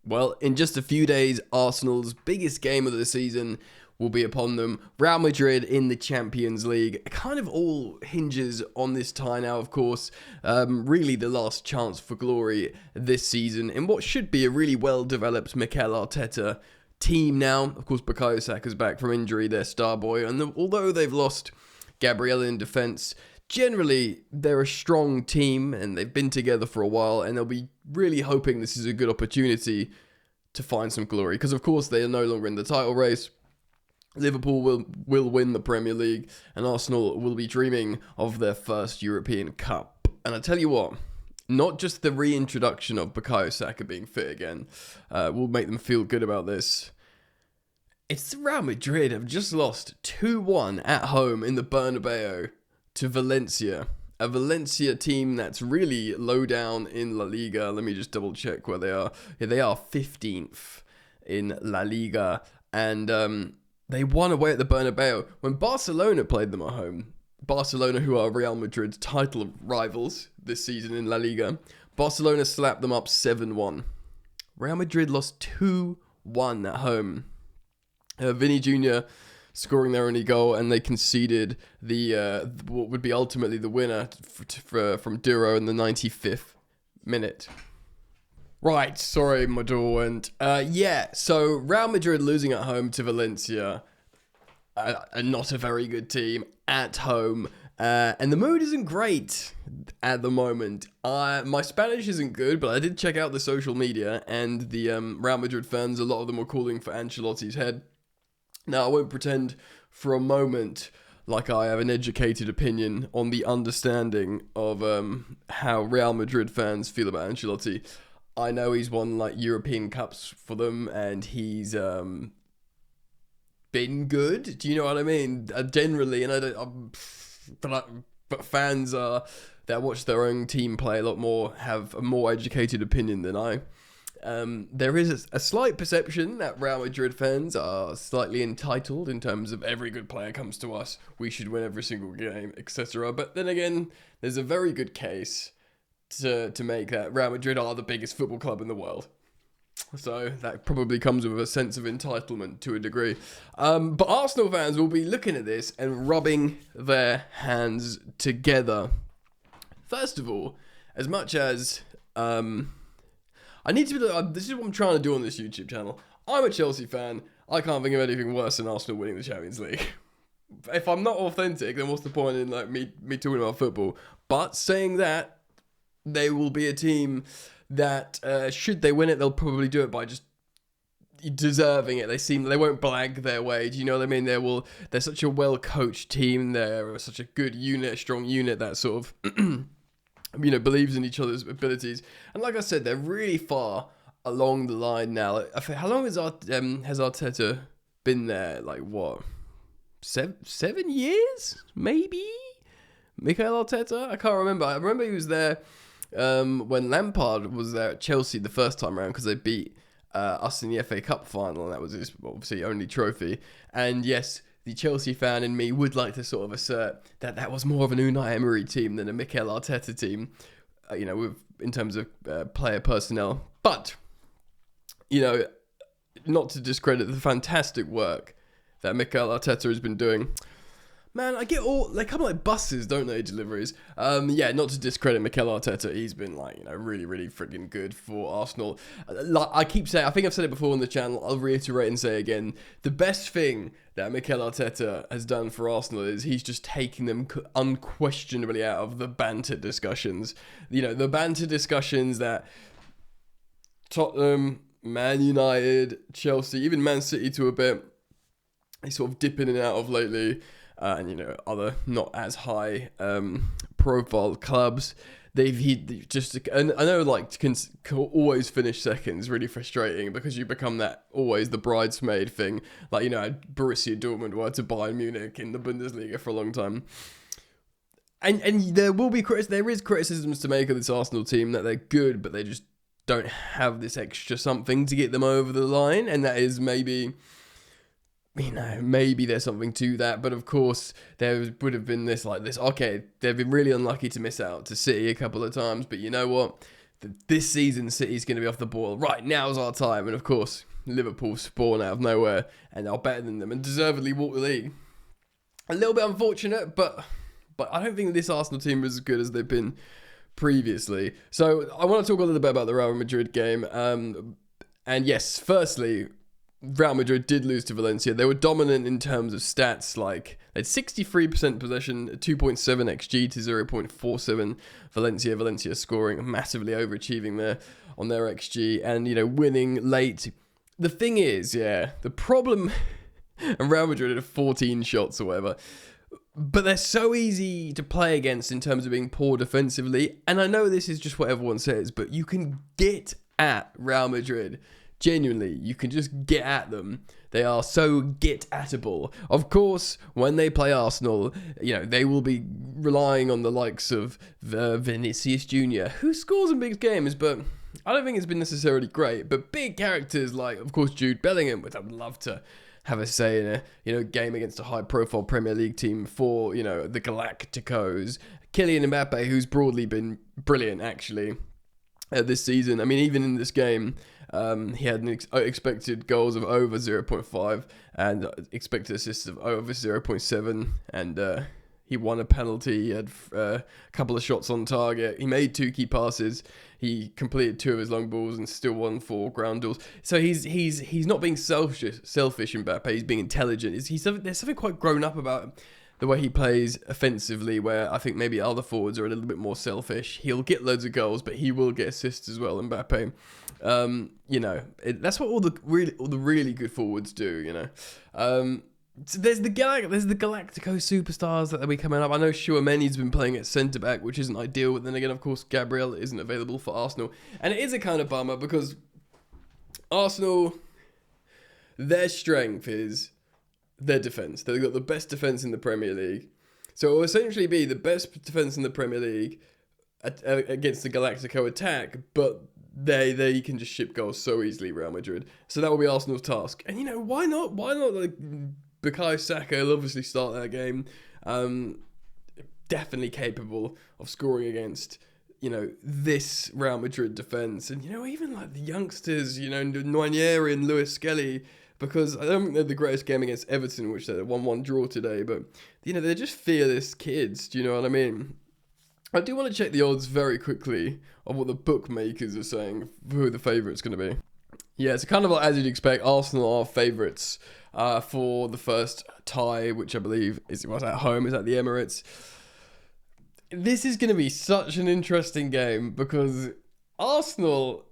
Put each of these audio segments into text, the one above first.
Well, in just a few days, Arsenal's biggest game of the season will be upon them. Real Madrid in the Champions League. It kind of all hinges on this tie now, of course. Really the last chance for glory this season in what should be a really well-developed Mikel Arteta team now. Of course, Bukayo Saka's back from injury, their star boy. And although they've lost Gabriel in defence, generally they're a strong team and they've been together for a while, and they'll be really hoping this is a good opportunity to find some glory, because of course they are no longer in the title race. Liverpool will win the Premier League, and Arsenal will be dreaming of their first European Cup. And I tell you what, not just the reintroduction of Bukayo Saka being fit again will make them feel good about this. It's Real Madrid have just lost 2-1 at home in the Bernabeu to Valencia. A Valencia team that's really low down in La Liga. Let me just double check where they are. Yeah, they are 15th in La Liga. And they won away at the Bernabeu when Barcelona played them at home. Barcelona, who are Real Madrid's title rivals this season in La Liga. Barcelona slapped them up 7-1. Real Madrid lost 2-1 at home. Vinny Jr. scoring their only goal, and they conceded the what would be ultimately the winner from Duro in the 95th minute. Right, sorry, my door went. So Real Madrid losing at home to Valencia, not a very good team at home, and the mood isn't great at the moment. My Spanish isn't good, but I did check out the social media, and the Real Madrid fans, a lot of them were calling for Ancelotti's head. Now, I won't pretend for a moment like I have an educated opinion on the understanding of how Real Madrid fans feel about Ancelotti. I know he's won European Cups for them, and he's been good. Do you know what I mean? Generally, and but fans that watch their own team play a lot more have a more educated opinion than I. There is a slight perception that Real Madrid fans are slightly entitled in terms of every good player comes to us, we should win every single game, etc. But then again, there's a very good case to make that Real Madrid are the biggest football club in the world. So that probably comes with a sense of entitlement to a degree. But Arsenal fans will be looking at this and rubbing their hands together. First of all, as much as I need to be. This is what I'm trying to do on this YouTube channel. I'm a Chelsea fan. I can't think of anything worse than Arsenal winning the Champions League. If I'm not authentic, then what's the point in me talking about football? But saying that, they will be a team that should they win it, they'll probably do it by just deserving it. They won't blag their way. Do you know what I mean? They're such a well coached team. They're such a good unit, a strong unit that sort of believes in each other's abilities. And like I said, they're really far along the line now. How long has Arteta been there? 7 years? Maybe? Mikel Arteta? I can't remember. I remember he was there when Lampard was there at Chelsea the first time around, because they beat us in the FA Cup final, and that was his obviously only trophy. And yes, the Chelsea fan in me would like to sort of assert that was more of an Unai Emery team than a Mikel Arteta team, in terms of player personnel. But, not to discredit the fantastic work that Mikel Arteta has been doing. Man, they come like buses, don't they, deliveries? Not to discredit Mikel Arteta, he's been really, really freaking good for Arsenal. I keep saying, I think I've said it before on the channel, I'll reiterate and say again, the best thing that Mikel Arteta has done for Arsenal is he's just taking them unquestionably out of the banter discussions. The banter discussions that Tottenham, Man United, Chelsea, even Man City to a bit, they sort of dip in and out of lately. And other not as high profile clubs, he just, and I know can always finish second is really frustrating, because you become that always the bridesmaid thing, Borussia Dortmund were to Bayern Munich in the Bundesliga for a long time. And there is criticisms to make of this Arsenal team, that they're good, but they just don't have this extra something to get them over the line, and that is maybe there's something to that, but of course there would have been this. Okay, they've been really unlucky to miss out to City a couple of times, but you know what? this season City's going to be off the ball. Right, now's our time. And of course, Liverpool spawn out of nowhere and are better than them and deservedly walk the league. A little bit unfortunate, but I don't think this Arsenal team is as good as they've been previously. So I want to talk a little bit about the Real Madrid game. And yes, firstly, Real Madrid did lose to Valencia. They were dominant in terms of stats, like they had 63% possession, 2.7 XG to 0.47 Valencia. Valencia scoring massively overachieving there on their XG and, winning late. The thing is, the problem, and Real Madrid had 14 shots or whatever, but they're so easy to play against in terms of being poor defensively. And I know this is just what everyone says, but you can get at Real Madrid. Genuinely, you can just get at them. They are so get-atable. Of course, when they play Arsenal, they will be relying on the likes of Vinicius Jr., who scores in big games, but I don't think it's been necessarily great. But big characters like, of course, Jude Bellingham, which I would love to have a say in a game against a high-profile Premier League team for, the Galacticos. Kylian Mbappe, who's broadly been brilliant, actually, this season. I mean, even in this game, he had expected goals of over 0.5 and expected assists of over 0.7, and he won a penalty. He had a couple of shots on target. He made 2 key passes. He completed 2 of his long balls and still won 4 ground duels. So he's not being selfish, Mbappe. He's being intelligent. There's something quite grown up about the way he plays offensively, where I think maybe other forwards are a little bit more selfish. He'll get loads of goals, but he will get assists as well, Mbappe. That's what all the really good forwards do, So there's the Galactico superstars that will be coming up. I know Tchouaméni's been playing at centre-back, which isn't ideal, but then again, of course, Gabriel isn't available for Arsenal. And it is a kind of bummer because Arsenal, their strength is their defence. They've got the best defence in the Premier League. So it will essentially be the best defence in the Premier League against the Galactico attack, but they can just ship goals so easily, Real Madrid. So that will be Arsenal's task. And, why not? Why not, Bukayo Saka will obviously start that game. Definitely capable of scoring against, this Real Madrid defence. And, even the youngsters, Nwaneri and Lewis Skelly, because I don't think they're the greatest game against Everton, which they're a 1-1 draw today, but, they're just fearless kids, do you know what I mean? I do want to check the odds very quickly of what the bookmakers are saying for who the favourite's going to be. Yeah, it's kind of like as you'd expect, Arsenal are favourites for the first tie, which I believe was at home, is at the Emirates. This is going to be such an interesting game because Arsenal,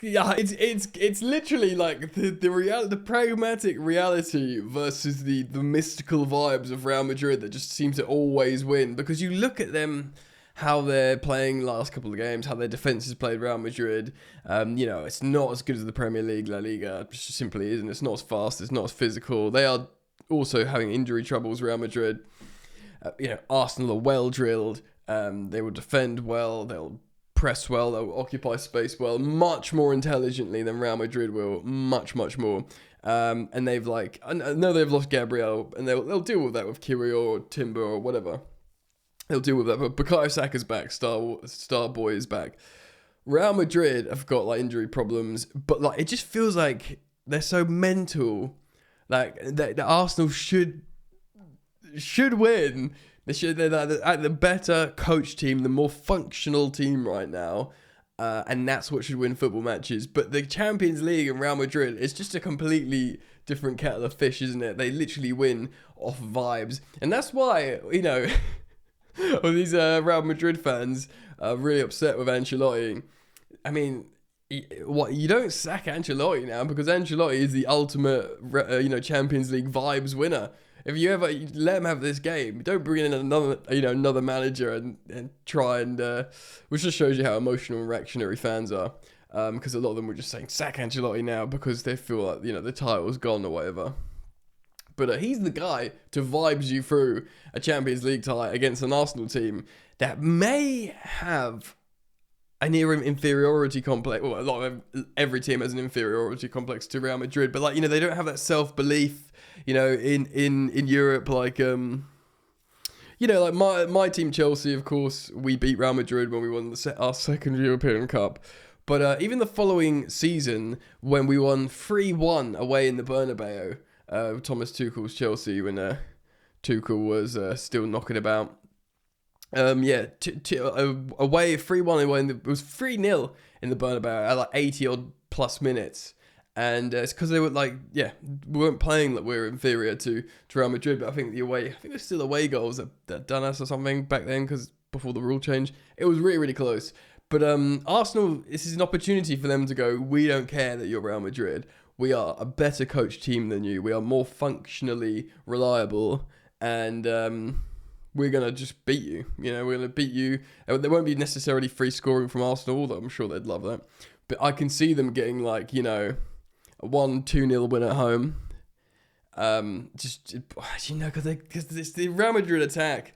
it's literally like the pragmatic reality versus the mystical vibes of Real Madrid that just seem to always win. Because you look at them, how they're playing last couple of games, how their defense has played Real Madrid. It's not as good as the Premier League, La Liga. It just simply isn't. It's not as fast. It's not as physical. They are also having injury troubles, Real Madrid. Arsenal are well drilled. They will defend well. They'll press well, they'll occupy space well, much more intelligently than Real Madrid will, much more. And they've I know they've lost Gabriel, and they'll deal with that with Kirill or Timber or whatever. They'll deal with that, but Bukayo Saka's back, star boy is back. Real Madrid have got injury problems, but it just feels like they're so mental. The Arsenal should win. They're the better coach team, the more functional team right now, and that's what should win football matches. But the Champions League and Real Madrid is just a completely different kettle of fish, isn't it? They literally win off vibes, and that's why all these Real Madrid fans are really upset with Ancelotti. I mean, you don't sack Ancelotti now because Ancelotti is the ultimate, Champions League vibes winner. If you ever let him have this game, don't bring in another manager and try and, which just shows you how emotional and reactionary fans are. Because a lot of them were just saying sack Ancelotti now because they feel like the title's gone or whatever. But he's the guy to vibes you through a Champions League tie against an Arsenal team that may have an inferiority complex. Well, every team has an inferiority complex to Real Madrid, but they don't have that self-belief. In Europe, you know, like my team Chelsea, of course, we beat Real Madrid when we won our second European Cup. But even the following season, when we won 3-1 away in the Bernabeu, Thomas Tuchel's Chelsea, when Tuchel was still knocking about. Away 3-1 away, it was 3-0 in the Bernabeu at like 80 odd plus minutes. And it's because they were like, we weren't playing like we were inferior to Real Madrid, but I think there's still away goals that done us or something back then, because before the rule change, it was really, really close. But Arsenal, this is an opportunity for them to go, we don't care that you're Real Madrid. We are a better coached team than you. We are more functionally reliable, and we're going to just beat you. You know, we're going to beat you. There won't be necessarily free scoring from Arsenal, although I'm sure they'd love that. But I can see them getting like, you know, a 1-2-0 win at home. Because it's the Real Madrid attack.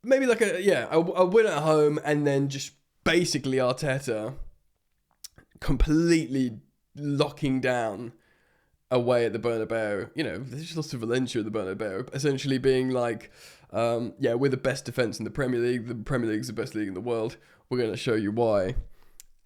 Maybe like a win at home, and then just basically Arteta completely locking down away at the Bernabeu. You know, they just lost to Valencia at the Bernabeu, essentially being like, we're the best defence in the Premier League. The Premier League's the best league in the world. We're going to show you why.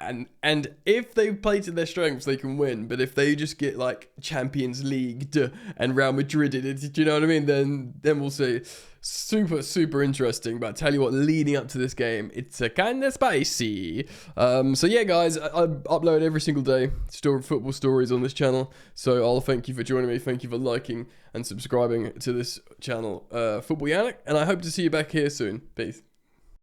And if they play to their strengths, they can win. But if they just get like Champions League and Real Madrid, do you know what I mean? Then we'll see. Super, super interesting. But I tell you what, leading up to this game, it's kind of spicy. So yeah, guys, I upload every single day football stories on this channel. So I'll thank you for joining me. Thank you for liking and subscribing to this channel, Football Yannick. And I hope to see you back here soon. Peace.